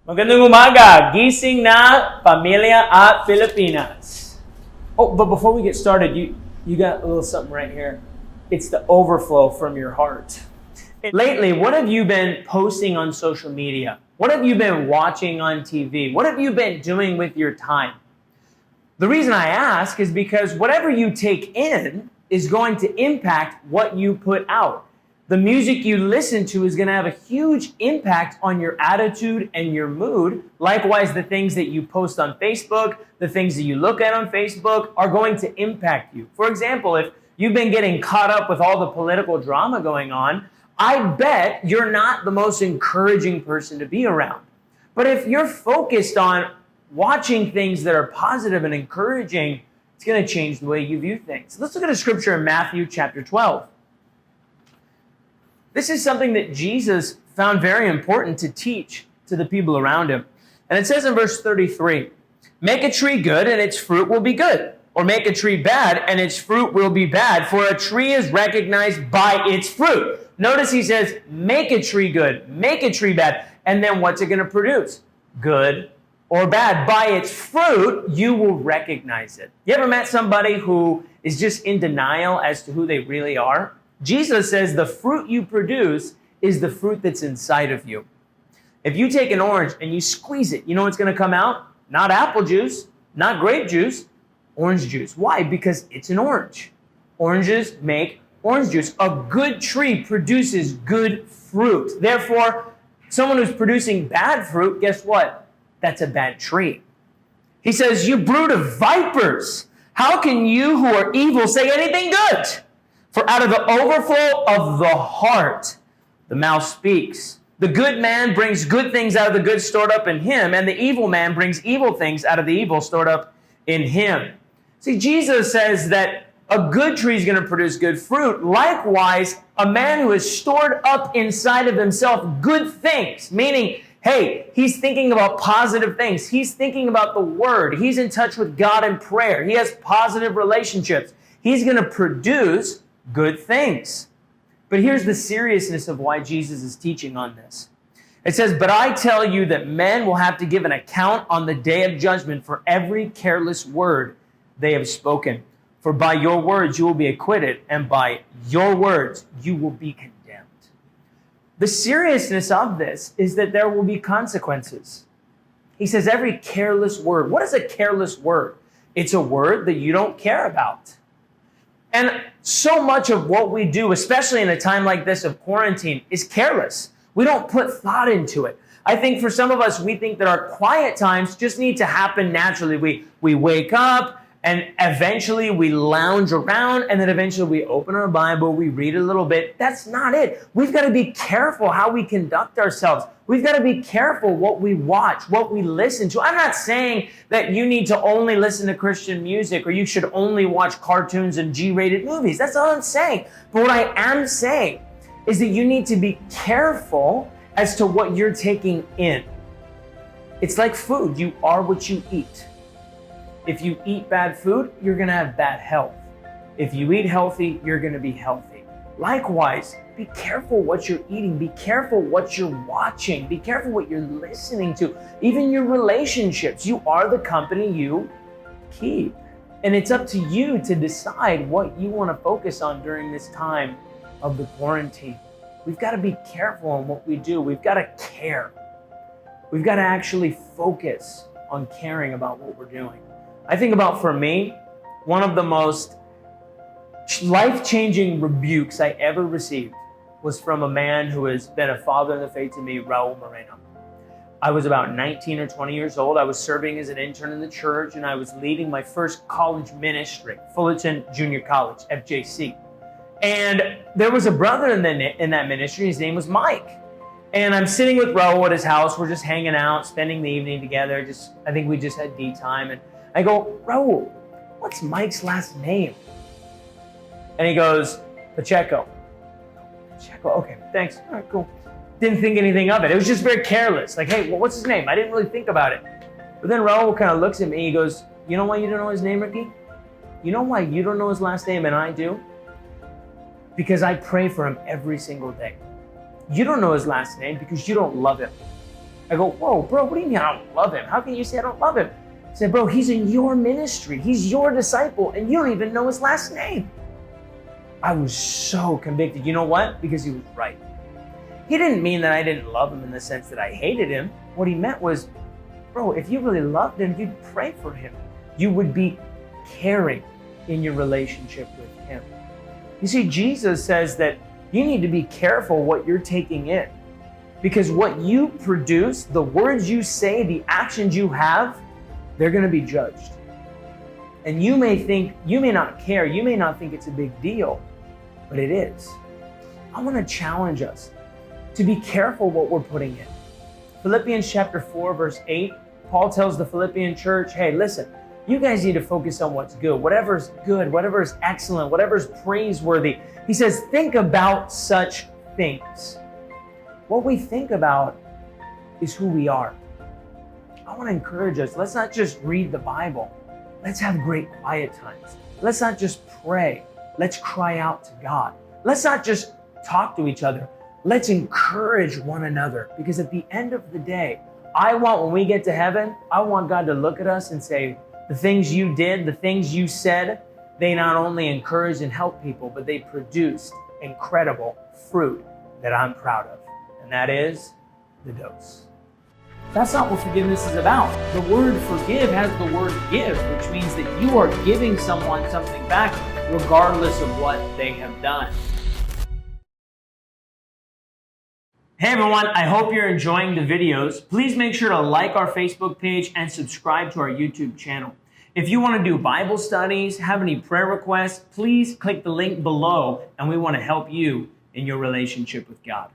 Magandang umaga, gising na pamilya at Pilipinas. Oh, but before we get started, you got a little something right here. It's the overflow from your heart. Lately, what have you been posting on social media? What have you been watching on TV? What have you been doing with your time? The reason I ask is because whatever you take in is going to impact what you put out. The music you listen to is going to have a huge impact on your attitude and your mood. Likewise, the things that you post on Facebook, the things that you look at on Facebook are going to impact you. For example, if you've been getting caught up with all the political drama going on, I bet you're not the most encouraging person to be around. But if you're focused on watching things that are positive and encouraging, it's going to change the way you view things. Let's look at a scripture in Matthew chapter 12. This is something that Jesus found very important to teach to the people around him. And it says in verse 33, "Make a tree good and its fruit will be good, or make a tree bad and its fruit will be bad, for a tree is recognized by its fruit." Notice he says, make a tree good, make a tree bad, and then what's it going to produce? Good or bad. By its fruit, you will recognize it. You ever met somebody who is just in denial as to who they really are? Jesus says the fruit you produce is the fruit that's inside of you. If you take an orange and you squeeze it, you know what's going to come out? Not apple juice, not grape juice, orange juice. Why? Because it's an orange. Oranges make orange juice. A good tree produces good fruit. Therefore, someone who's producing bad fruit, guess what? That's a bad tree. He says, "You brood of vipers, how can you who are evil say anything good? For out of the overflow of the heart, the mouth speaks. The good man brings good things out of the good stored up in him, and the evil man brings evil things out of the evil stored up in him." See, Jesus says that a good tree is going to produce good fruit. Likewise, a man who has stored up inside of himself good things, meaning, hey, he's thinking about positive things. He's thinking about the word. He's in touch with God in prayer. He has positive relationships. He's going to produce good things. But here's the seriousness of why Jesus is teaching on this. It says, "But I tell you that men will have to give an account on the day of judgment for every careless word they have spoken. For by your words you will be acquitted, and by your words you will be condemned." The seriousness of this is that there will be consequences. He says every careless word. What is a careless word? It's a word that you don't care about. And so much of what we do, especially in a time like this of quarantine, is careless. We don't put thought into it. I think for some of us, we think that our quiet times just need to happen naturally. We wake up, and eventually we lounge around, and then eventually we open our Bible, we read a little bit. That's not it. We've got to be careful how we conduct ourselves. We've got to be careful what we watch, what we listen to. I'm not saying that you need to only listen to Christian music or you should only watch cartoons and G-rated movies. That's all I'm saying. But what I am saying is that you need to be careful as to what you're taking in. It's like food. You are what you eat. If you eat bad food, you're going to have bad health. If you eat healthy, you're going to be healthy. Likewise, be careful what you're eating. Be careful what you're watching. Be careful what you're listening to. Even your relationships. You are the company you keep. And it's up to you to decide what you want to focus on during this time of the quarantine. We've got to be careful on what we do. We've got to care. We've got to actually focus on caring about what we're doing. I think about, for me, one of the most life-changing rebukes I ever received was from a man who has been a father in the faith to me, Raul Moreno. I was about 19 or 20 years old. I was serving as an intern in the church, and I was leading my first college ministry, Fullerton Junior College, FJC. And there was a brother in that ministry. His name was Mike. And I'm sitting with Raul at his house. We're just hanging out, spending the evening together. I think we just had D time. And I go, "Raul, what's Mike's last name?" And he goes, "Pacheco." "Pacheco, okay, thanks. All right, cool." Didn't think anything of it. It was just very careless. Like, "Hey, well, what's his name?" I didn't really think about it. But then Raul kind of looks at me and he goes, "You know why you don't know his name, Ricky? You know why you don't know his last name and I do? Because I pray for him every single day. You don't know his last name because you don't love him. I go, whoa, bro, what do you mean I don't love him? How can you say I don't love him? I said, bro, he's in your ministry. He's your disciple, and you don't even know his last name. I was so convicted. You know what? Because he was right. He didn't mean that I didn't love him in the sense that I hated him. What he meant was, bro, if you really loved him, you'd pray for him. You would be caring in your relationship with him. You see, Jesus says that you need to be careful what you're taking in, because what you produce, the words you say, the actions you have, they're going to be judged. And you may not care, you may not think it's a big deal, but it is. I want to challenge us to be careful what we're putting in. Philippians chapter 4, verse 8, Paul tells the Philippian church, hey, listen, you guys need to focus on what's good, whatever's good, whatever's excellent, whatever's praiseworthy. He says, think about such things. What we think about is who we are. I want to encourage us, let's not just read the Bible. Let's have great quiet times. Let's not just pray. Let's cry out to God. Let's not just talk to each other. Let's encourage one another, because at the end of the day, when we get to heaven, I want God to look at us and say, the things you did, the things you said, they not only encouraged and helped people, but they produced incredible fruit that I'm proud of. And that is the dose. That's not what forgiveness is about. The word forgive has the word give, which means that you are giving someone something back regardless of what they have done. Hey everyone, I hope you're enjoying the videos. Please make sure to like our Facebook page and subscribe to our YouTube channel. If you want to do Bible studies, have any prayer requests, please click the link below, and we want to help you in your relationship with God.